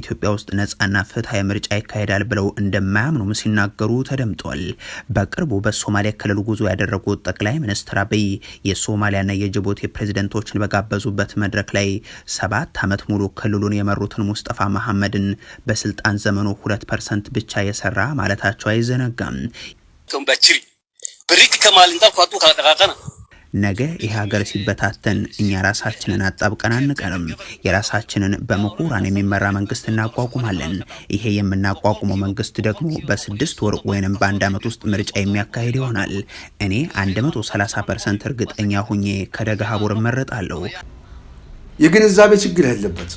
ኢትዮጵያ ውስጥ ነጻና ፍትሃዊ ምርጫ ይካሄዳል ብለው እንደማያምኑም ሲናገሩ ተደምጧል። በቅርቡ በሶማሊያ ክልል ጉዞ ያደረጉት ጠቅላይ ሚኒስትር አብይ የሶማሊያና የጅቡቲ ፕሬዝዳንቶችን በጋበዙበት መድረክ ላይ 7 ዓመት ሙሉ ክልሉን የመሩትን ሙስጠፋ መሐመድን በስልጣን ዘመኑ 2% ብቻ የሰራ ማለታቸው አይዘነጋም። ብሪክ ከማል እንጣፋቱ ካደረጋና ነገ ይህ ሀገር ሲበታተን እኛ ራሳችንን አጣብቀን አንቀርም። የራሳችንን በምሁራን የሚመራ መንግስት እናቋቁማለን። ይሄ የምናቋቁመው መንግስት ደግሞ በ6 ወር ወይንም በ1 ዓመት ውስጥ ምርጫ የሚያካሂድ ይሆናል። እኔ 130% እርግጠኛ ሆኜ ከደጋሃቡር እመረጣለሁ። የግንዛቤ ችግር ያለበት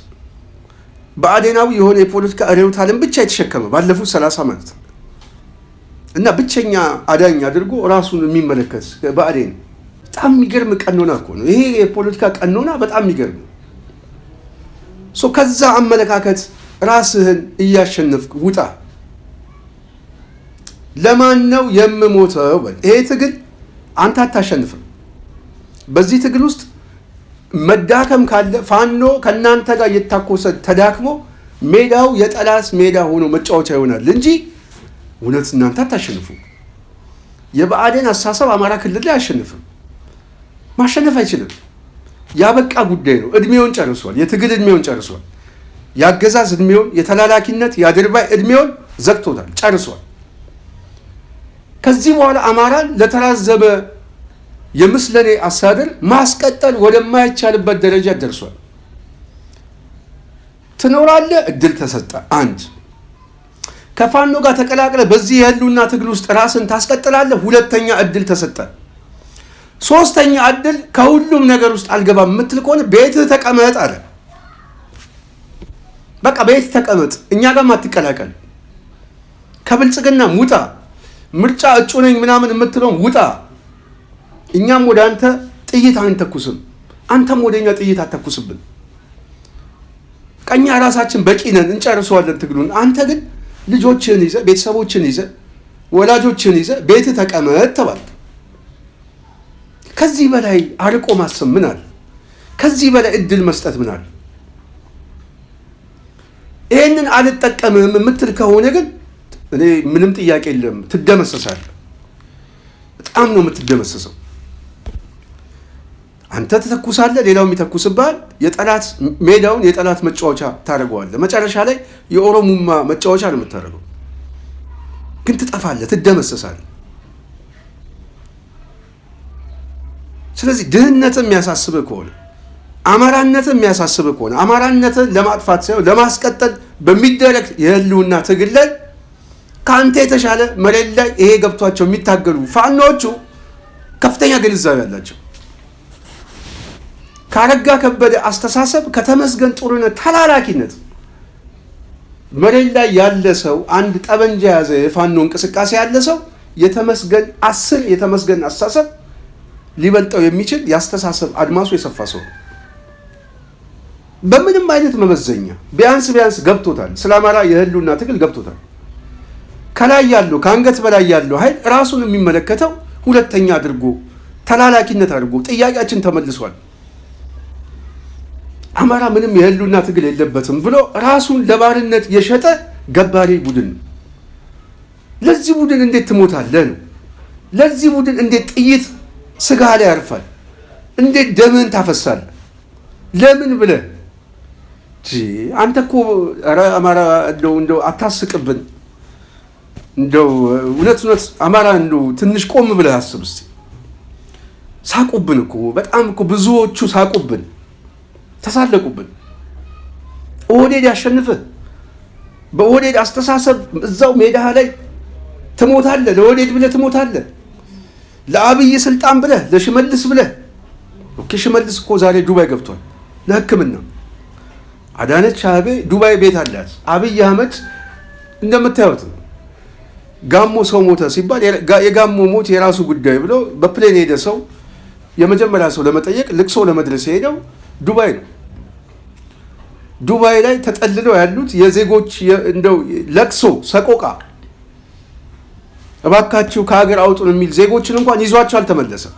በአዴናዊ የሆነ የፖለቲካ ርዕዮተ ዓለም ብቻ የተሸከመ ባለፉት 30 ዓመት እና ብቸኛ አዳኝ አድርጎ ራሱን የሚመለከት በአዴን በጣም የሚገርም ቀኖና እኮ ነው። ይሄ የፖለቲካ ቀኖና በጣም የሚገርም ከዛ አመለካከት ራስህን እያሸነፍክ ውጣ። ለማን ነው የምሞተው? ይሄ ትግል አንተ አታሸንፍም። በዚህ ትግል ውስጥ መዳከም ካለ ፋኖ ከናንተ ጋር የታኮሰ ተዳክሞ ሜዳው የጠላት ሜዳ ሆኖ መጫወቻ ይሆናል እንጂ እውነት እናንተ አታሸንፉ። የብአዴን አሳሰብ አማራ ክልል ላይ አያሸንፍም። ማሸነፍ አይችልም። ያበቃ ጉዳይ ነው። እድሜውን ጨርሷል። የትግል እድሜውን ጨርሷል። ያገዛዝ እድሜውን፣ የተላላኪነት ያድርባይ እድሜውን ዘግቶታል፣ ጨርሷል። ከዚህ በኋላ አማራን ለተራዘመ የምስለኔ አሳደር ማስቀጠል ወደማይቻልበት ደረጃ ደርሷል። ትኖራለህ፣ እድል ተሰጠ። አንድ ከፋኖ ጋር ተቀላቅለ በዚህ የህልውና ትግል ውስጥ ራስን ታስቀጥላለህ። ሁለተኛ እድል ተሰጠ። ሶስተኛ እድል ከሁሉም ነገር ውስጥ አልገባም የምትል ከሆነ ቤትህ ተቀመጥ አለ። በቃ ቤት ተቀመጥ፣ እኛ ጋር አትቀላቀል። ከብልጽግና ውጣ፣ ምርጫ እጩ ነኝ ምናምን የምትለው ውጣ። እኛም ወደ አንተ ጥይት አንተኩስም፣ አንተም ወደኛ ጥይት አተኩስብን። ቀኛ ራሳችን በቂ ነን፣ እንጨርሰዋለን ትግሉን። አንተ ግን ልጆችን ይዘህ ቤተሰቦችን ይዘህ ወላጆችን ይዘህ ቤትህ ተቀመጥ ተባልክ። ከዚህ በላይ አርቆ ማሰብ ምን አለ? ከዚህ በላይ እድል መስጠት ምን አለ? ይሄንን አልጠቀምህም የምትል ከሆነ ግን እኔ ምንም ጥያቄ የለም፣ ትደመሰሳለህ። በጣም ነው የምትደመሰሰው። አንተ ተተኩሳለህ፣ ሌላው የሚተኩስብሃል። የጠላት ሜዳውን የጠላት መጫወቻ ታደርገዋለህ። መጨረሻ ላይ የኦሮሙማ መጫወቻ ነው የምታደርገው። ግን ትጠፋለህ፣ ትደመሰሳለህ። ስለዚህ ድህነትን የሚያሳስብህ ከሆነ አማራነትን የሚያሳስብህ ከሆነ አማራነትን ለማጥፋት ሳይሆን ለማስቀጠል በሚደረግ የህልውና ትግል ላይ ከአንተ የተሻለ መሬት ላይ ይሄ ገብቷቸው የሚታገሉ ፋኖቹ ከፍተኛ ግንዛቤ ያላቸው ካረጋ ከበደ አስተሳሰብ ከተመስገን ጥሩነት ተላላኪነት መሬት ላይ ያለ ሰው አንድ ጠበንጃ ያዘ የፋኖ እንቅስቃሴ ያለ ሰው የተመስገን 10 የተመስገን አስተሳሰብ ሊበልጠው የሚችል ያስተሳሰብ አድማሱ የሰፋ ሰው በምንም አይነት መመዘኛ ቢያንስ ገብቶታል። ስለ አማራ የህልውና ትግል ገብቶታል። ከላይ ያለው ከአንገት በላይ ያለው ኃይል ራሱን የሚመለከተው ሁለተኛ አድርጎ ተላላኪነት አድርጎ ጥያቄያችን ተመልሷል፣ አማራ ምንም የህልውና ትግል የለበትም ብሎ ራሱን ለባርነት የሸጠ ገባሪ ቡድን። ለዚህ ቡድን እንዴት ትሞታለህ ነው? ለዚህ ቡድን እንዴት ጥይት ስጋ ላይ ያርፋል? እንዴት ደምን ታፈሳለህ? ለምን ብለህ አንተ እኮ አማራ እንደው አታስቅብን። እንደው እውነት አማራ እንደው ትንሽ ቆም ብለህ አስብ እስቲ። ሳቁብን እኮ በጣም እኮ ብዙዎቹ ሳቁብን፣ ተሳለቁብን። ኦህዴድ ያሸንፍህ። በኦህዴድ አስተሳሰብ እዛው ሜዳህ ላይ ትሞታለህ። ለኦህዴድ ብለህ ትሞታለህ። ለአብይ ስልጣን ብለህ ለሽመልስ ብለህ ሽመልስ እኮ ዛሬ ዱባይ ገብቷል ለሕክምና። አዳነች አቤቤ ዱባይ ቤት አላት። አብይ አህመድ እንደምታዩት ጋሞ ሰው ሞተ ሲባል የጋሞ ሞት የራሱ ጉዳይ ብሎ በፕሌን ሄደ ሰው የመጀመሪያ ሰው ለመጠየቅ ልቅሶ ለመድረስ ሄደው ዱባይ ነው። ዱባይ ላይ ተጠልለው ያሉት የዜጎች እንደው ለቅሶ ሰቆቃ እባካችሁ ከሀገር አውጡን የሚል ዜጎችን እንኳን ይዟቸው አልተመለሰም።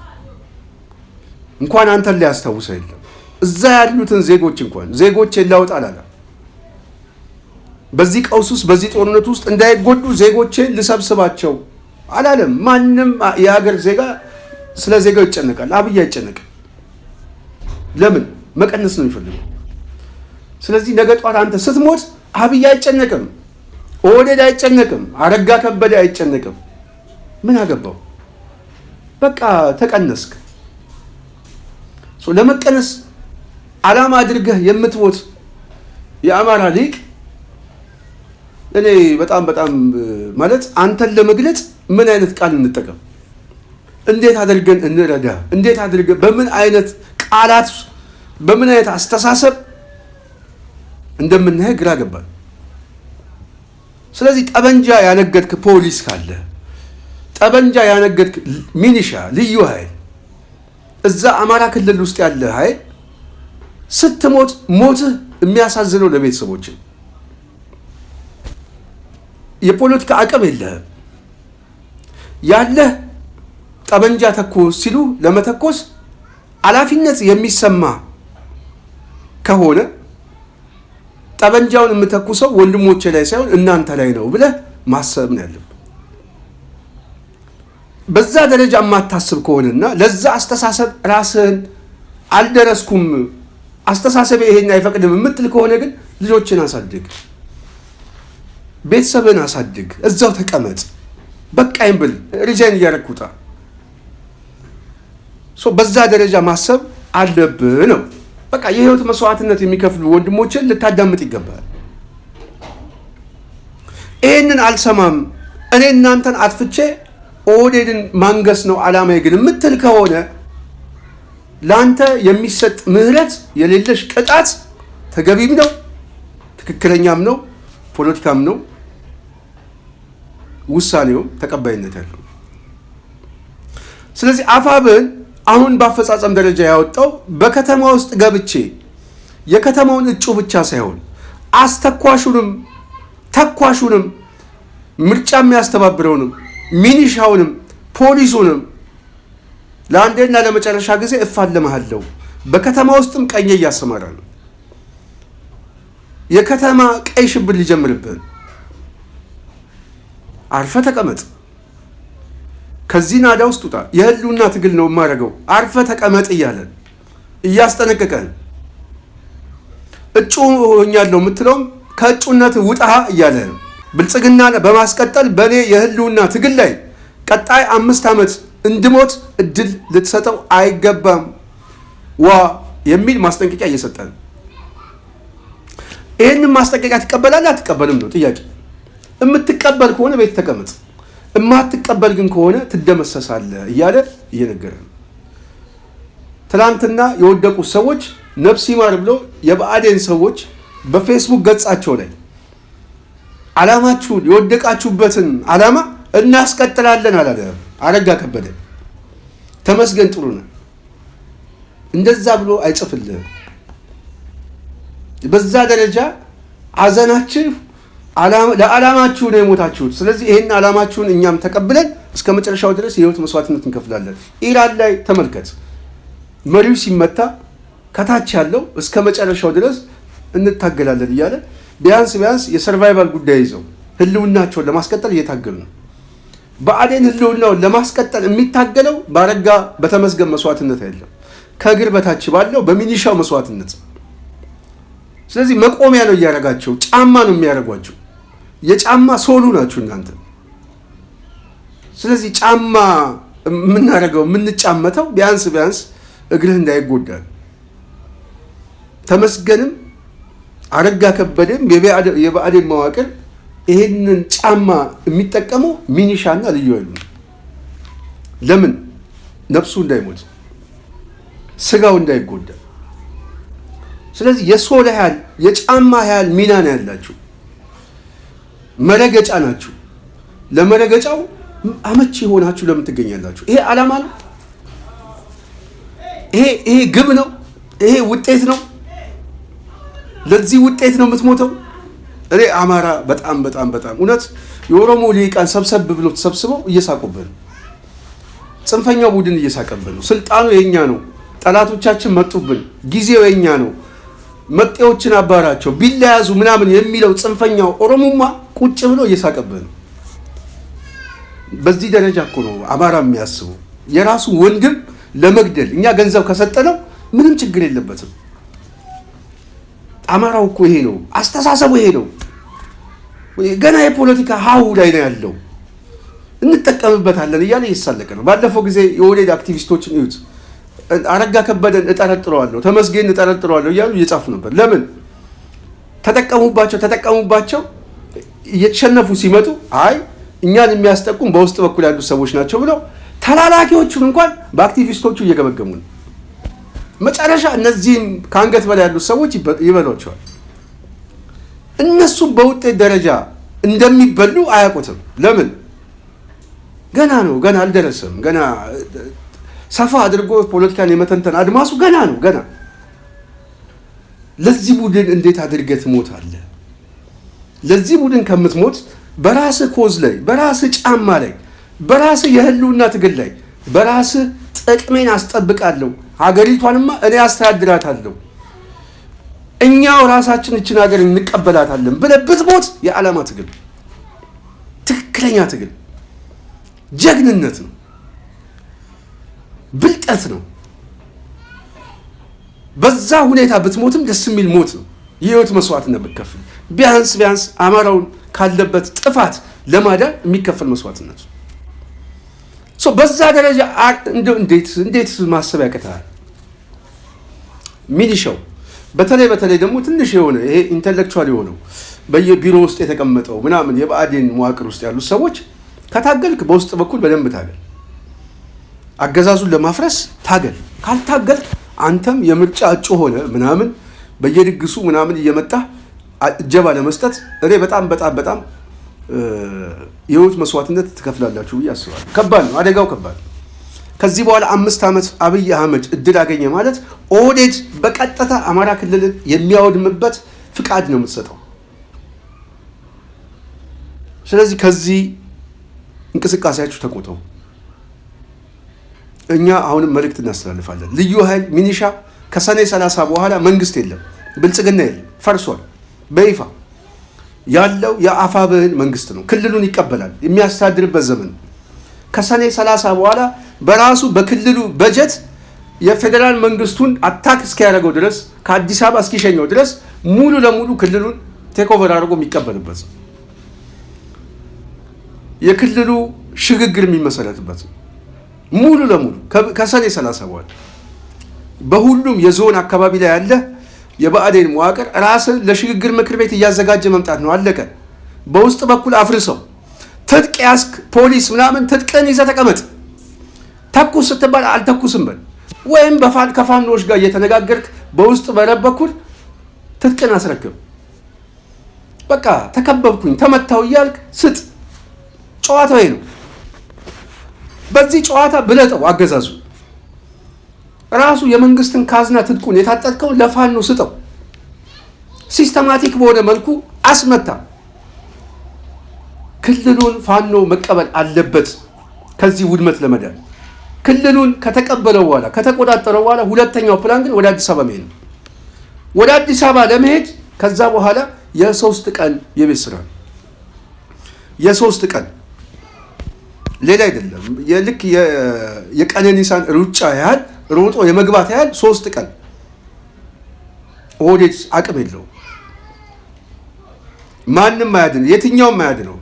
እንኳን አንተን ሊያስታውሰ የለም እዛ ያሉትን ዜጎች እንኳን ዜጎች ላውጣ አላለ። በዚህ ቀውስ ውስጥ በዚህ ጦርነት ውስጥ እንዳይጎዱ ዜጎችን ልሰብስባቸው አላለም። ማንም የሀገር ዜጋ ስለ ዜጋው ይጨነቃል። አብይ አይጨነቅም። ለምን? መቀነስ ነው የሚፈልገው። ስለዚህ ነገ ጧት አንተ ስትሞት አብይ አይጨነቅም፣ ኦህዴድ አይጨነቅም፣ አረጋ ከበደ አይጨነቅም። ምን አገባው? በቃ ተቀነስክ። ለመቀነስ ዓላማ አድርገህ የምትሞት የአማራ ሊቅ እኔ በጣም ማለት አንተን ለመግለጽ ምን አይነት ቃል እንጠቀም? እንዴት አድርገን እንረዳ? እንዴት አድርገን በምን አይነት ቃላት በምን አይነት አስተሳሰብ እንደምንሄድ ግራ ገባል። ስለዚህ ጠበንጃ ያነገድክ ፖሊስ ካለ፣ ጠበንጃ ያነገድክ ሚኒሻ ልዩ ኃይል እዛ አማራ ክልል ውስጥ ያለ ኃይል ስትሞት ሞትህ የሚያሳዝነው ለቤተሰቦች የፖለቲካ አቅም የለህም። ያለህ ጠበንጃ ተኮስ ሲሉ ለመተኮስ ኃላፊነት የሚሰማ ከሆነ ጠበንጃውን የምተኩሰው ወንድሞቼ ላይ ሳይሆን እናንተ ላይ ነው ብለህ ማሰብ ነው ያለብህ። በዛ ደረጃ የማታስብ ከሆነና ለዛ አስተሳሰብ ራስህን አልደረስኩም አስተሳሰብ ይሄን አይፈቅድም የምትል ከሆነ ግን ልጆችን አሳድግ፣ ቤተሰብን አሳድግ፣ እዛው ተቀመጥ፣ በቃኝ ብል ሪዛይን እያረኩታ በዛ ደረጃ ማሰብ አለብህ ነው። በቃ የህይወት መስዋዕትነት የሚከፍሉ ወንድሞችን ልታዳምጥ ይገባል። ይሄንን አልሰማም እኔ እናንተን አጥፍቼ ኦህዴድን ማንገስ ነው ዓላማዬ ግን የምትል ከሆነ ላንተ የሚሰጥ ምህረት የሌለሽ ቅጣት ተገቢም ነው፣ ትክክለኛም ነው፣ ፖለቲካም ነው፣ ውሳኔው ተቀባይነት ያለው። ስለዚህ አፋብን አሁን በአፈጻጸም ደረጃ ያወጣው በከተማ ውስጥ ገብቼ የከተማውን እጩ ብቻ ሳይሆን አስተኳሹንም ተኳሹንም ምርጫ የሚያስተባብረውንም ሚኒሻውንም ፖሊሱንም ለአንዴና ለመጨረሻ ጊዜ እፋለማለሁ። በከተማ ውስጥም ቀኝ እያሰማራ ነው። የከተማ ቀይ ሽብር ሊጀምርብህ አርፈ ተቀመጥ፣ ከዚህ ናዳ ውስጥ ውጣ፣ የህልውና ትግል ነው የማደርገው፣ አርፈ ተቀመጥ እያለ እያስጠነቀቀን እጩ ሆኛለሁ የምትለውም ከእጩነት ውጣ እያለ ነው። ብልጽግና በማስቀጠል በእኔ የህልውና ትግል ላይ ቀጣይ 5 ዓመት እንድሞት እድል ልትሰጠው አይገባም የሚል ማስጠንቀቂያ እየሰጠ ነው። ይህንን ማስጠንቀቂያ ትቀበላለህ አትቀበልም ነው ጥያቄ። የምትቀበል ከሆነ ቤት ተቀመጥ፣ የማትቀበል ግን ከሆነ ትደመሰሳለህ እያለ እየነገረ ነው። ትናንትና የወደቁት ሰዎች ነፍስ ይማር ብሎ የብአዴን ሰዎች በፌስቡክ ገጻቸው ላይ ዓላማችሁን የወደቃችሁበትን ዓላማ እናስቀጥላለን አላለ አረጋ ከበደ። ተመስገን ጥሩነህ እንደዛ ብሎ አይጽፍልህም። በዛ ደረጃ አዘናችሁ ለዓላማችሁ ነው የሞታችሁት። ስለዚህ ይሄን ዓላማችሁን እኛም ተቀብለን እስከ መጨረሻው ድረስ የህይወት መስዋዕትነት እንከፍላለን። ኢራን ላይ ተመልከት፣ መሪው ሲመታ ከታች ያለው እስከ መጨረሻው ድረስ እንታገላለን እያለ ቢያንስ የሰርቫይቫል ጉዳይ ይዘው ህልውናቸውን ለማስቀጠል እየታገሉ ነው። ብአዴን ህልውናውን ለማስቀጠል የሚታገለው ባረጋ በተመስገን መስዋዕትነት አይደለም፣ ከእግር በታች ባለው በሚኒሻው መስዋዕትነት። ስለዚህ መቆሚያ ነው እያደረጋቸው፣ ጫማ ነው የሚያደርጓቸው። የጫማ ሶሉ ናችሁ እናንተ። ስለዚህ ጫማ የምናደርገው የምንጫመተው ቢያንስ እግርህ እንዳይጎዳ። ተመስገንም አረጋ ከበደም የብአዴን መዋቅር ይሄንን ጫማ የሚጠቀመው ሚኒሻና ልዩ ኃይሉ ነው። ለምን? ነፍሱ እንዳይሞት፣ ስጋው እንዳይጎዳ። ስለዚህ የሶል ያህል የጫማ ያህል ሚና ነው ያላችሁ። መረገጫ ናችሁ። ለመረገጫው አመቺ ሆናችሁ ለምን ትገኛላችሁ? ይሄ ዓላማ ነው። ይሄ ግብ ነው። ይሄ ውጤት ነው። ለዚህ ውጤት ነው የምትሞተው። እኔ አማራ በጣም እውነት የኦሮሞ ሊቃን ሰብሰብ ብሎ ተሰብስበው እየሳቁብን፣ ጽንፈኛው ቡድን እየሳቀብን ነው። ስልጣኑ የኛ ነው፣ ጠላቶቻችን መጡብን፣ ጊዜው የኛ ነው፣ መጤዎችን አባራቸው ቢለያዙ ምናምን የሚለው ጽንፈኛው ኦሮሞማ ቁጭ ብሎ እየሳቀበን በዚህ ደረጃ እኮ ነው አማራ የሚያስበው የራሱ ወንድም ለመግደል እኛ ገንዘብ ከሰጠነው ምንም ችግር የለበትም አማራው እኮ ይሄ ነው አስተሳሰቡ ይሄ ነው ገና የፖለቲካ ሀው ላይ ነው ያለው እንጠቀምበታለን እያለ ይሳለቀ ነው ባለፈው ጊዜ የኦህዴድ አክቲቪስቶችን ይዩት አረጋ ከበደን እጠረጥረዋለሁ ተመስገን እጠረጥረዋለሁ እያሉ እየጻፉ ነበር ለምን ተጠቀሙባቸው እየተሸነፉ ሲመጡ አይ እኛን የሚያስጠቁም በውስጥ በኩል ያሉ ሰዎች ናቸው ብለው ተላላኪዎቹን እንኳን በአክቲቪስቶቹ እየገመገሙ ነው መጨረሻ እነዚህም ካንገት በላይ ያሉ ሰዎች ይበሏቸዋል እነሱ በውጤት ደረጃ እንደሚበሉ አያውቁትም ለምን ገና ነው ገና አልደረሰም ገና ሰፋ አድርጎ ፖለቲካን የመተንተን አድማሱ ገና ነው ገና ለዚህ ቡድን እንዴት አድርገህ ትሞታለህ ለዚህ ቡድን ከምትሞት በራስ ኮዝ ላይ በራስ ጫማ ላይ በራስ የህልውና ትግል ላይ በራስ ጥቅሜን አስጠብቃለሁ ሀገሪቷንማ እኔ አስተዳድራታለሁ እኛው ራሳችን እቺን ሀገር እንቀበላታለን ብለህ ብትሞት የዓላማ ትግል ትክክለኛ ትግል ጀግንነት ነው ብልጠት ነው በዛ ሁኔታ ብትሞትም ደስ የሚል ሞት ነው የህይወት መስዋዕትነት ብትከፍል ቢያንስ አማራውን ካለበት ጥፋት ለማዳን የሚከፈል መስዋዕትነት በዛ ደረጃ እንዴት ማሰብ ያቀታል ሚሊሻው በተለይ ደግሞ ትንሽ የሆነ ይሄ ኢንተሌክቹዋል የሆነው በየቢሮ ውስጥ የተቀመጠው ምናምን የብአዴን መዋቅር ውስጥ ያሉ ሰዎች ከታገልክ በውስጥ በኩል በደንብ ታገል አገዛዙን ለማፍረስ ታገል ካልታገልክ አንተም የምርጫ እጩ ሆነ ምናምን በየድግሱ ምናምን እየመጣ እጀባ ለመስጠት እኔ በጣም የህይወት መስዋዕትነት ትከፍላላችሁ ብዬ አስባለሁ ከባድ ነው አደጋው ከባድ ከዚህ በኋላ 5 ዓመት አብይ አህመድ እድል አገኘ ማለት ኦህዴድ በቀጥታ አማራ ክልል የሚያወድምበት ፍቃድ ነው የምትሰጠው ስለዚህ ከዚህ እንቅስቃሴያችሁ ተቆጠቡ እኛ አሁንም መልእክት እናስተላልፋለን ልዩ ኃይል ሚኒሻ ከሰኔ 30 በኋላ መንግስት የለም ብልጽግና የለም ፈርሷል በይፋ ያለው የአፋብህን መንግስት ነው ክልሉን ይቀበላል የሚያስተዳድርበት ዘመን ከሰኔ 30 በኋላ በራሱ በክልሉ በጀት የፌደራል መንግስቱን አታክ እስኪያደርገው ድረስ ከአዲስ አበባ እስኪሸኘው ድረስ ሙሉ ለሙሉ ክልሉን ቴክኦቨር አድርጎ የሚቀበልበት የክልሉ ሽግግር የሚመሰረትበት ሙሉ ለሙሉ ከሰኔ 30 በኋላ በሁሉም የዞን አካባቢ ላይ ያለ የብአዴን መዋቅር ራስን ለሽግግር ምክር ቤት እያዘጋጀ መምጣት ነው አለቀ በውስጥ በኩል አፍርሰው ትጥቅ ያስክ ፖሊስ ምናምን ትጥቅን ይዘህ ተቀመጥ ተኩስ ስትባል አልተኩስም በል ወይም ከፋኖች ጋር እየተነጋገርክ በውስጥ በኩል ትጥቅን አስረክብ በቃ ተከበብኩኝ ተመታው እያልክ ስጥ ጨዋታው ይሄ ነው በዚህ ጨዋታ ብለጠው አገዛዙ ራሱ የመንግስትን ካዝና ትጥቁን የታጠቀው ለፋኖ ስጠው ሲስተማቲክ በሆነ መልኩ አስመታ ክልሉን ፋኖ መቀበል አለበት ከዚህ ውድመት ለመዳን ክልሉን ከተቀበለው በኋላ ከተቆጣጠረው በኋላ ሁለተኛው ፕላን ግን ወደ አዲስ አበባ መሄድ ነው ወደ አዲስ አበባ ለመሄድ ከዛ በኋላ የ3 ቀን የቤት ስራ የ3 ቀን ሌላ አይደለም የልክ የቀነኒሳን ሩጫ ያህል ሮጦ የመግባት ያህል 3 ቀን ኦህዴድ አቅም የለው ማንንም አያድን የትኛውም አያድነው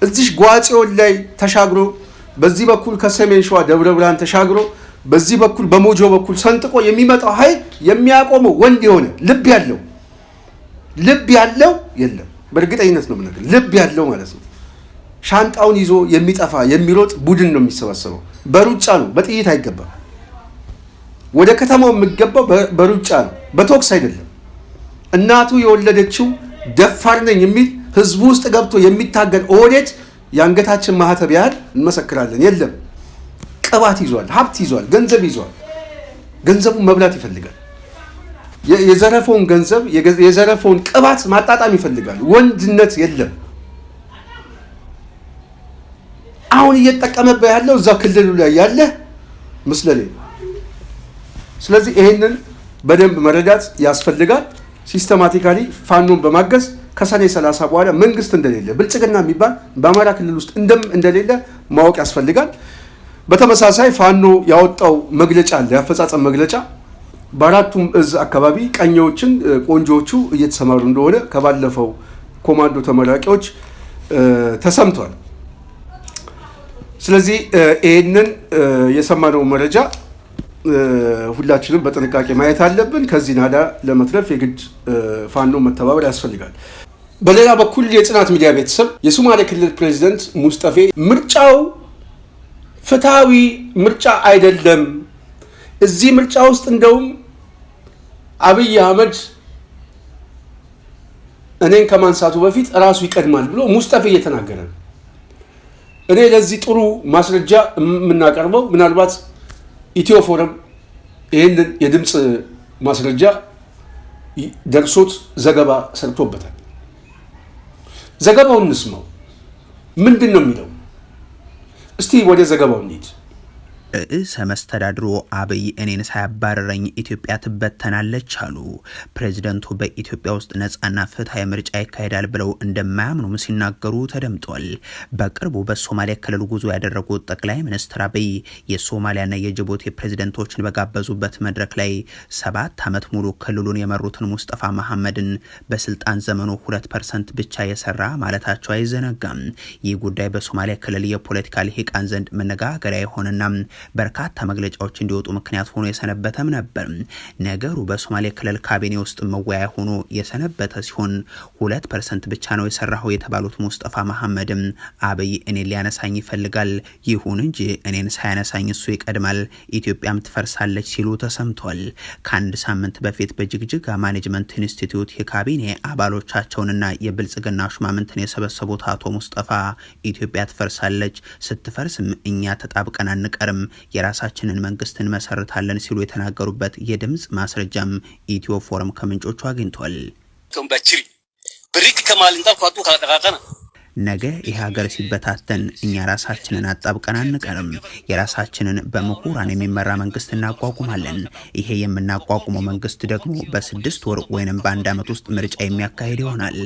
እዚህ ጓጽዮን ላይ ተሻግሮ በዚህ በኩል ከሰሜን ሸዋ ደብረ ብርሃን ተሻግሮ በዚህ በኩል በሞጆ በኩል ሰንጥቆ የሚመጣው ኃይል የሚያቆመው ወንድ የሆነ ልብ ያለው የለም በእርግጠኝነት ነው የምነግርህ ልብ ያለው ማለት ነው ሻንጣውን ይዞ የሚጠፋ የሚሮጥ ቡድን ነው የሚሰበሰበው በሩጫ ነው በጥይት አይገባም ወደ ከተማው የሚገባው በሩጫ ነው በቶክስ አይደለም እናቱ የወለደችው ደፋር ነኝ የሚል ህዝቡ ውስጥ ገብቶ የሚታገል ኦህዴድ ያንገታችን ማህተብ ያህል እንመሰክራለን የለም ቅባት ይዟል ሀብት ይዟል ገንዘብ ይዟል ገንዘቡን መብላት ይፈልጋል የዘረፈውን ገንዘብ የዘረፈውን ቅባት ማጣጣም ይፈልጋል ወንድነት የለም አሁን እየተጠቀመበት ያለው እዛ ክልሉ ላይ ያለ መስለሌ ስለዚህ ይሄንን በደንብ መረዳት ያስፈልጋል። ሲስተማቲካሊ ፋኖን በማገዝ ከሰኔ 30 በኋላ መንግስት እንደሌለ ብልጽግና የሚባል በአማራ ክልል ውስጥ እንደሌለ ማወቅ ያስፈልጋል። በተመሳሳይ ፋኖ ያወጣው መግለጫ አለ፣ ያፈጻጸም መግለጫ በአራቱም እዝ አካባቢ ቀኞችን ቆንጆቹ እየተሰማሩ እንደሆነ ከባለፈው ኮማንዶ ተመራቂዎች ተሰምቷል። ስለዚህ ይሄንን የሰማነው መረጃ ሁላችንም በጥንቃቄ ማየት አለብን። ከዚህ ናዳ ለመትረፍ የግድ ፋኖ መተባበር ያስፈልጋል። በሌላ በኩል የጽናት ሚዲያ ቤተሰብ የሶማሌ ክልል ፕሬዝዳንት ሙስጠፌ ምርጫው ፍትሃዊ ምርጫ አይደለም፣ እዚህ ምርጫ ውስጥ እንደውም አብይ አህመድ እኔን ከማንሳቱ በፊት ራሱ ይቀድማል ብሎ ሙስጠፌ እየተናገረ ነው። እኔ ለዚህ ጥሩ ማስረጃ የምናቀርበው ምናልባት ኢትዮ ፎረም ይህንን የድምፅ ማስረጃ ደርሶት ዘገባ ሰርቶበታል። ዘገባውን እንስማው። ምንድን ነው የሚለው? እስቲ ወደ ዘገባው እንሂድ። ርዕሰ መስተዳድሩ አብይ እኔን ሳያባረረኝ ኢትዮጵያ ትበተናለች አሉ። ፕሬዝደንቱ በኢትዮጵያ ውስጥ ነጻና ፍትሃዊ ምርጫ ይካሄዳል ብለው እንደማያምኑም ሲናገሩ ተደምጧል። በቅርቡ በሶማሊያ ክልል ጉዞ ያደረጉት ጠቅላይ ሚኒስትር አብይ የሶማሊያና የጅቡቲ ፕሬዝደንቶችን በጋበዙበት መድረክ ላይ 7 ዓመት ሙሉ ክልሉን የመሩትን ሙስጠፋ መሐመድን በስልጣን ዘመኑ 2% ብቻ የሰራ ማለታቸው አይዘነጋም። ይህ ጉዳይ በሶማሊያ ክልል የፖለቲካ ልሂቃን ዘንድ መነጋገሪያ የሆነና በርካታ መግለጫዎች እንዲወጡ ምክንያት ሆኖ የሰነበተም ነበር። ነገሩ በሶማሌ ክልል ካቢኔ ውስጥ መወያያ ሆኖ የሰነበተ ሲሆን 2% ብቻ ነው የሰራው የተባሉት ሙስጠፋ መሐመድም አብይ እኔን ሊያነሳኝ ይፈልጋል፣ ይሁን እንጂ እኔን ሳያነሳኝ እሱ ይቀድማል፣ ኢትዮጵያም ትፈርሳለች ሲሉ ተሰምቷል። ከአንድ ሳምንት በፊት በጅግጅጋ ማኔጅመንት ኢንስቲትዩት የካቢኔ አባሎቻቸውንና የብልጽግና ሹማምንትን የሰበሰቡት አቶ ሙስጠፋ ኢትዮጵያ ትፈርሳለች፣ ስትፈርስም እኛ ተጣብቀን አንቀርም፣ የራሳችንን መንግስት እንመሰርታለን ሲሉ የተናገሩበት የድምጽ ማስረጃም ኢትዮ ፎረም ከምንጮቹ አግኝቷል። ነገ ይህ ሀገር ሲበታተን እኛ ራሳችንን አጣብቀን አንቀርም፣ የራሳችንን በምሁራን የሚመራ መንግስት እናቋቁማለን። ይሄ የምናቋቁመው መንግስት ደግሞ በ6 ወር ወይንም በ1 ዓመት ውስጥ ምርጫ የሚያካሄድ ይሆናል።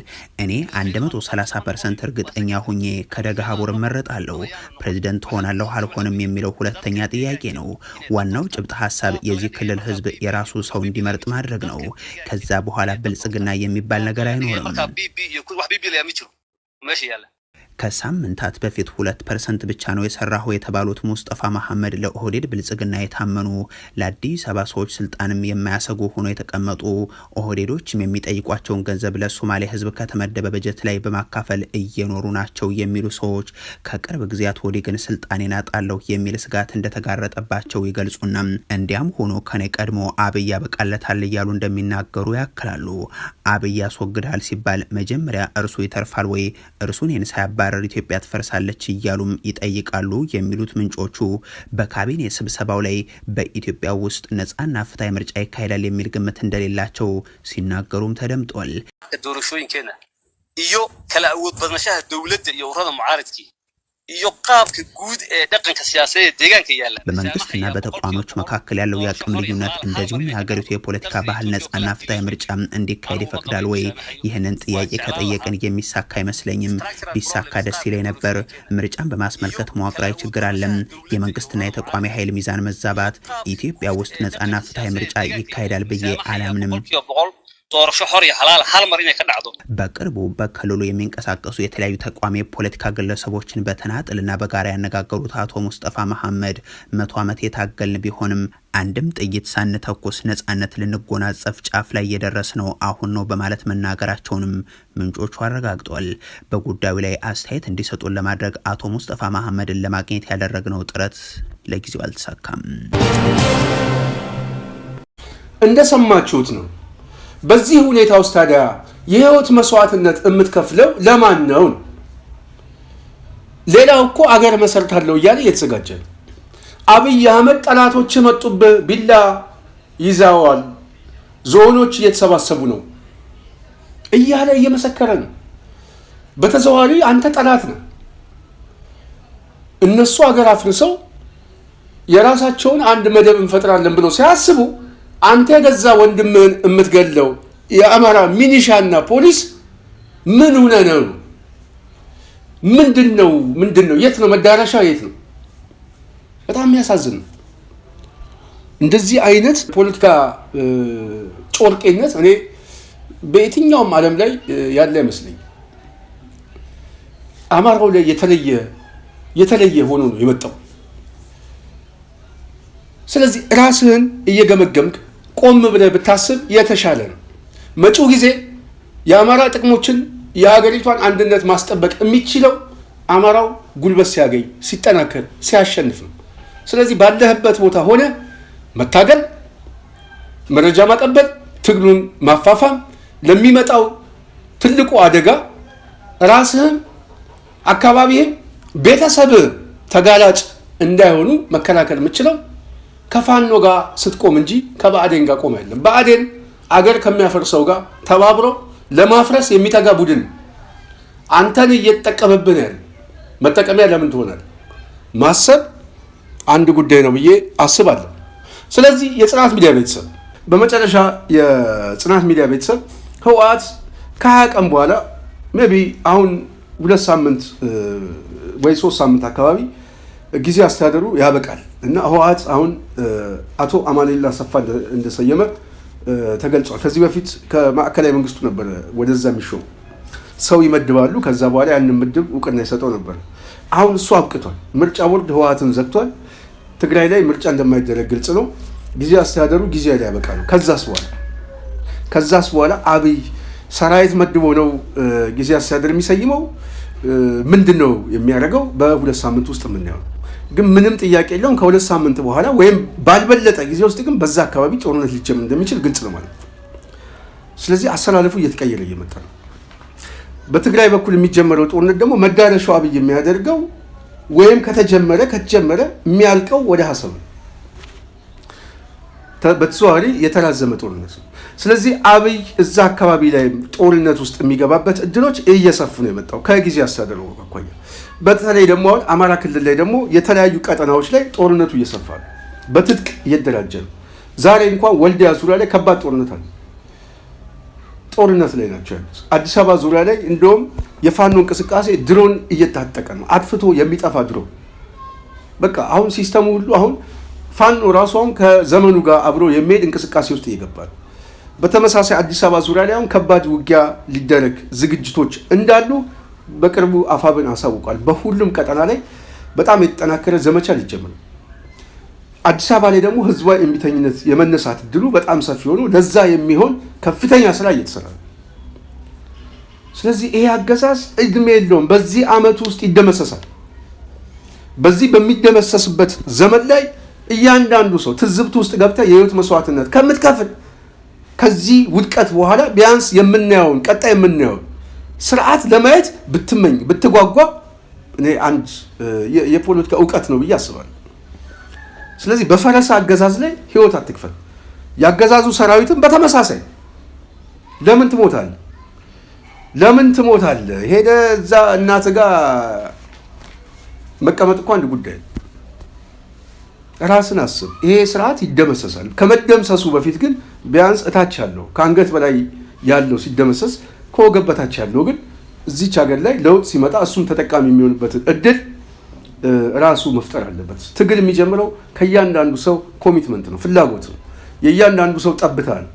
እኔ 130% እርግጠኛ ሁኜ ከደገሃቡር እመረጣለሁ። ፕሬዝደንት ሆናለሁ አልሆንም የሚለው ሁለተኛ ጥያቄ ነው። ዋናው ጭብጥ ሀሳብ የዚህ ክልል ህዝብ የራሱ ሰው እንዲመርጥ ማድረግ ነው። ከዛ በኋላ ብልጽግና የሚባል ነገር አይኖርም። ከሳምንታት በፊት 2% ብቻ ነው የሰራው የተባሉት ሙስጠፋ መሐመድ ለኦህዴድ ብልጽግና የታመኑ ለአዲስ አበባ ሰዎች ስልጣንም የማያሰጉ ሆኖ የተቀመጡ ኦህዴዶችም የሚጠይቋቸውን ገንዘብ ለሶማሌ ህዝብ ከተመደበ በጀት ላይ በማካፈል እየኖሩ ናቸው የሚሉ ሰዎች ከቅርብ ጊዜያት ወዲህ ግን ስልጣኔን አጣለሁ የሚል ስጋት እንደተጋረጠባቸው ይገልጹና እንዲያም ሆኖ ከኔ ቀድሞ አብይ ያበቃለታል እያሉ እንደሚናገሩ ያክላሉ። አብይ ያስወግዳል ሲባል መጀመሪያ እርሱ ይተርፋል ወይ እርሱን ሳያባረር ኢትዮጵያ ትፈርሳለች እያሉም ይጠይቃሉ የሚሉት ምንጮቹ በካቢኔ ስብሰባው ላይ በኢትዮጵያ ውስጥ ነጻና ፍትሃዊ ምርጫ ይካሄዳል የሚል ግምት እንደሌላቸው ሲናገሩም ተደምጧል። ዶሮሾይን ከና iyo kala awood badnashaha dawladda iyo urada mucaaradki iyo qaabka guud ee dhaqanka siyaasadeed deegaanka yaala በመንግስትና በተቋሞች መካከል ያለው የአቅም ልዩነት እንደዚሁም የሀገሪቱ የፖለቲካ ባህል ነጻና ፍትሃዊ ምርጫ እንዲካሄድ ይፈቅዳል ወይ? ይህንን ጥያቄ ከጠየቅን የሚሳካ አይመስለኝም። ቢሳካ ደስ ይለኝ ነበር። ምርጫን በማስመልከት መዋቅራዊ ችግር አለ። የመንግስትና የተቋሚ ኃይል ሚዛን መዛባት ኢትዮጵያ ውስጥ ነጻና ፍትሃዊ ምርጫ ይካሄዳል ብዬ አላምንም። በቅርቡ በክልሉ የሚንቀሳቀሱ የተለያዩ ተቋሚ ፖለቲካ ግለሰቦችን በተናጥልና በጋራ ያነጋገሩት አቶ ሙስጠፋ መሐመድ 100 ዓመት የታገልን ቢሆንም አንድም ጥይት ሳንተኩስ ነጻነት ልንጎናጸፍ ጫፍ ላይ የደረስነው አሁን ነው በማለት መናገራቸውንም ምንጮቹ አረጋግጧል። በጉዳዩ ላይ አስተያየት እንዲሰጡን ለማድረግ አቶ ሙስጠፋ መሐመድን ለማግኘት ያደረግነው ጥረት ለጊዜው አልተሳካም። እንደሰማችሁት ነው። በዚህ ሁኔታ ውስጥ ታዲያ የህይወት መስዋዕትነት የምትከፍለው ለማን ነው? ሌላው እኮ አገር መሰርታለሁ እያለ እየተዘጋጀ ነው። አብይ አህመድ ጠላቶች መጡብህ ቢላ ይዛዋል፣ ዞኖች እየተሰባሰቡ ነው እያለ እየመሰከረ ነው። በተዘዋዋሪ አንተ ጠላት ነው። እነሱ አገር አፍርሰው የራሳቸውን አንድ መደብ እንፈጥራለን ብለው ሲያስቡ አንተ የገዛ ወንድምህን የምትገለው የአማራ ሚኒሻና ፖሊስ ምን ሆነ ነው? ምንድነው? የት ነው መዳረሻ? የት ነው? በጣም የሚያሳዝን ነው። እንደዚህ አይነት ፖለቲካ ጮርቄነት እኔ በየትኛውም ዓለም ላይ ያለ አይመስለኝም። አማራው ላይ የተለየ ሆኖ ነው የመጣው። ስለዚህ ራስህን እየገመገምክ ቆም ብለህ ብታስብ የተሻለ ነው። መጪው ጊዜ የአማራ ጥቅሞችን የሀገሪቷን አንድነት ማስጠበቅ የሚችለው አማራው ጉልበት ሲያገኝ፣ ሲጠናከር፣ ሲያሸንፍ ነው። ስለዚህ ባለህበት ቦታ ሆነ መታገል፣ መረጃ ማቀበል፣ ትግሉን ማፋፋም ለሚመጣው ትልቁ አደጋ ራስህን፣ አካባቢህን፣ ቤተሰብህን ተጋላጭ እንዳይሆኑ መከላከል የምችለው ከፋኖ ጋር ስትቆም እንጂ ከባዕዴን ጋር ቆም አይደለም። ባዕዴን አገር ከሚያፈርሰው ጋር ተባብሮ ለማፍረስ የሚተጋ ቡድን አንተን እየተጠቀመብን ያለ መጠቀሚያ ለምን ትሆናለህ? ማሰብ አንድ ጉዳይ ነው ብዬ አስባለሁ። ስለዚህ የጽናት ሚዲያ ቤተሰብ በመጨረሻ የጽናት ሚዲያ ቤተሰብ ህወሓት ከ20 ቀን በኋላ ሜቢ አሁን 2 ሳምንት ወይ 3 ሳምንት አካባቢ ጊዜ አስተዳደሩ ያበቃል እና ህወሓት አሁን አቶ አማኑኤል አሰፋ እንደሰየመ ተገልጿል። ከዚህ በፊት ከማዕከላዊ መንግስቱ ነበር ወደዛ የሚሾው ሰው ይመድባሉ። ከዛ በኋላ ያንን ምድብ እውቅና ይሰጠው ነበር። አሁን እሱ አብቅቷል። ምርጫ ቦርድ ህወሓትን ዘግቷል። ትግራይ ላይ ምርጫ እንደማይደረግ ግልጽ ነው። ጊዜ አስተዳደሩ ጊዜ ላይ ያበቃ ነው። ከዛስ በኋላ አብይ ሰራዊት መድቦ ነው ጊዜ አስተዳደር የሚሰይመው። ምንድነው የሚያደርገው? በ2 ሳምንት ውስጥ የምናየው ግን ምንም ጥያቄ የለውም። ከ2 ሳምንት በኋላ ወይም ባልበለጠ ጊዜ ውስጥ ግን በዛ አካባቢ ጦርነት ሊጀምር እንደሚችል ግልጽ ነው ማለት ነው። ስለዚህ አሰላለፉ እየተቀየረ እየመጣ ነው። በትግራይ በኩል የሚጀመረው ጦርነት ደግሞ መዳረሻው አብይ የሚያደርገው ወይም ከተጀመረ የሚያልቀው ወደ ሀሰብ ነው። በተዘዋዋሪ የተራዘመ ጦርነት ነው። ስለዚህ አብይ እዛ አካባቢ ላይ ጦርነት ውስጥ የሚገባበት እድሎች እየሰፉ ነው የመጣው ከጊዜ አስተዳደሩ አኳያ። በተለይ ደግሞ አሁን አማራ ክልል ላይ ደግሞ የተለያዩ ቀጠናዎች ላይ ጦርነቱ እየሰፋ ነው፣ በትጥቅ እየደራጀ ነው። ዛሬ እንኳን ወልዲያ ዙሪያ ላይ ከባድ ጦርነት አለ። ጦርነት ላይ ናቸው ያሉት። አዲስ አበባ ዙሪያ ላይ እንደውም የፋኖ እንቅስቃሴ ድሮን እየታጠቀ ነው፣ አጥፍቶ የሚጠፋ ድሮን። በቃ አሁን ሲስተሙ ሁሉ አሁን ፋኖ ራሱ አሁን ከዘመኑ ጋር አብሮ የሚሄድ እንቅስቃሴ ውስጥ እየገባ ነው። በተመሳሳይ አዲስ አበባ ዙሪያ ላይ አሁን ከባድ ውጊያ ሊደረግ ዝግጅቶች እንዳሉ በቅርቡ አፋብን አሳውቋል። በሁሉም ቀጠና ላይ በጣም የተጠናከረ ዘመቻ ሊጀምር ነው። አዲስ አበባ ላይ ደግሞ ህዝባዊ እምቢተኝነት የመነሳት እድሉ በጣም ሰፊ ሆኖ ለዛ የሚሆን ከፍተኛ ስራ እየተሰራ ነው። ስለዚህ ይሄ አገዛዝ እድሜ የለውም፣ በዚህ ዓመት ውስጥ ይደመሰሳል። በዚህ በሚደመሰስበት ዘመን ላይ እያንዳንዱ ሰው ትዝብት ውስጥ ገብተህ የህይወት መስዋዕትነት ከምትከፍል ከዚህ ውድቀት በኋላ ቢያንስ ቀጣይ የምናየውን ስርዓት ለማየት ብትመኝ ብትጓጓ እኔ አንድ የፖለቲካ እውቀት ነው ብዬ አስባለሁ። ስለዚህ በፈረስ አገዛዝ ላይ ህይወት አትክፈል። ያገዛዙ ሰራዊትም በተመሳሳይ ለምን ትሞታለህ? ሄደ እዛ እናት ጋር መቀመጥ እኮ አንድ ጉዳይ። ራስን አስብ። ይሄ ስርዓት ይደመሰሳል። ከመደምሰሱ በፊት ግን ቢያንስ እታች ያለው ከአንገት በላይ ያለው ሲደመሰስ ከወገብ በታች ያለው ግን እዚች ሀገር ላይ ለውጥ ሲመጣ እሱም ተጠቃሚ የሚሆንበትን እድል ራሱ መፍጠር አለበት። ትግል የሚጀምረው ከእያንዳንዱ ሰው ኮሚትመንት ነው፣ ፍላጎት ነው። የእያንዳንዱ ሰው ጠብታ ነው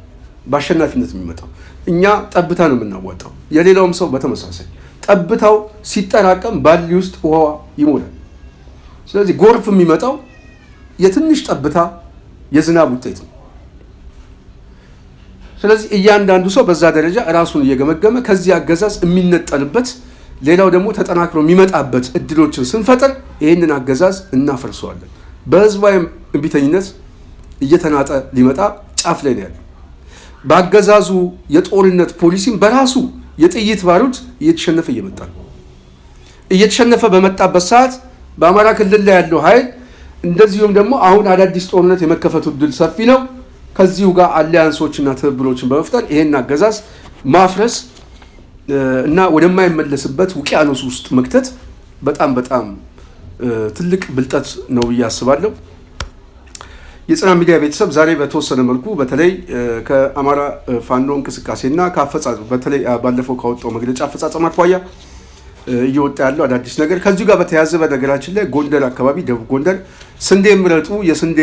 በአሸናፊነት የሚመጣው። እኛ ጠብታ ነው የምናዋጣው፣ የሌላውም ሰው በተመሳሳይ ጠብታው ሲጠራቀም ባሊ ውስጥ ውሃ ይሞላል። ስለዚህ ጎርፍ የሚመጣው የትንሽ ጠብታ የዝናብ ውጤት ነው። ስለዚህ እያንዳንዱ ሰው በዛ ደረጃ ራሱን እየገመገመ ከዚህ አገዛዝ የሚነጠልበት ሌላው ደግሞ ተጠናክሮ የሚመጣበት እድሎችን ስንፈጥር ይህንን አገዛዝ እናፈርሰዋለን። በህዝባዊ እምቢተኝነት እየተናጠ ሊመጣ ጫፍ ላይ ነው ያለው። በአገዛዙ የጦርነት ፖሊሲም በራሱ የጥይት ባሩድ እየተሸነፈ እየመጣ ነው። እየተሸነፈ በመጣበት ሰዓት በአማራ ክልል ላይ ያለው ኃይል እንደዚሁም ደግሞ አሁን አዳዲስ ጦርነት የመከፈቱ እድል ሰፊ ነው። ከዚሁ ጋር አሊያንሶችና ትብብሮችን በመፍጠር ይሄን አገዛዝ ማፍረስ እና ወደማይመለስበት ውቅያኖስ ውስጥ መክተት በጣም ትልቅ ብልጠት ነው ብዬ አስባለሁ። የጽናት ሚዲያ ቤተሰብ ዛሬ በተወሰነ መልኩ በተለይ ከአማራ ፋኖ እንቅስቃሴና ከአፈጻጸም በተለይ ባለፈው ካወጣው መግለጫ አፈጻጸም አኳያ እየወጣ ያለው አዳዲስ ነገር ከዚሁ ጋር በተያያዘ በነገራችን ላይ ጎንደር አካባቢ ደቡብ ጎንደር ስንዴ ምረጡ የስንዴ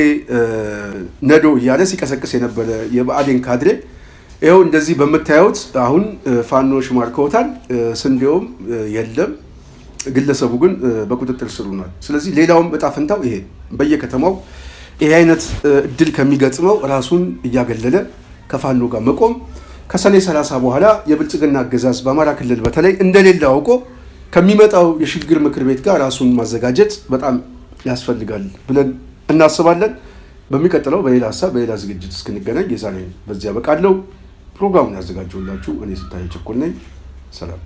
ነዶ እያለ ሲቀሰቅስ የነበረ የብአዴን ካድሬ ይኸው እንደዚህ በምታዩት አሁን ፋኖ ሽማርከውታል። ስንዴውም የለም፣ ግለሰቡ ግን በቁጥጥር ስር ሆኗል። ስለዚህ ሌላውም እጣ ፈንታው ይሄ በየከተማው ይሄ አይነት እድል ከሚገጥመው ራሱን እያገለለ ከፋኖ ጋር መቆም ከሰኔ 30 በኋላ የብልጽግና አገዛዝ በአማራ ክልል በተለይ እንደሌለ አውቆ ከሚመጣው የሽግግር ምክር ቤት ጋር ራሱን ማዘጋጀት በጣም ያስፈልጋል ብለን እናስባለን። በሚቀጥለው በሌላ ሀሳብ በሌላ ዝግጅት እስክንገናኝ የዛሬ በዚያ በቃለው። ፕሮግራሙን ያዘጋጀሁላችሁ እኔ ስንታየሁ ቸኮል ነኝ። ሰላም።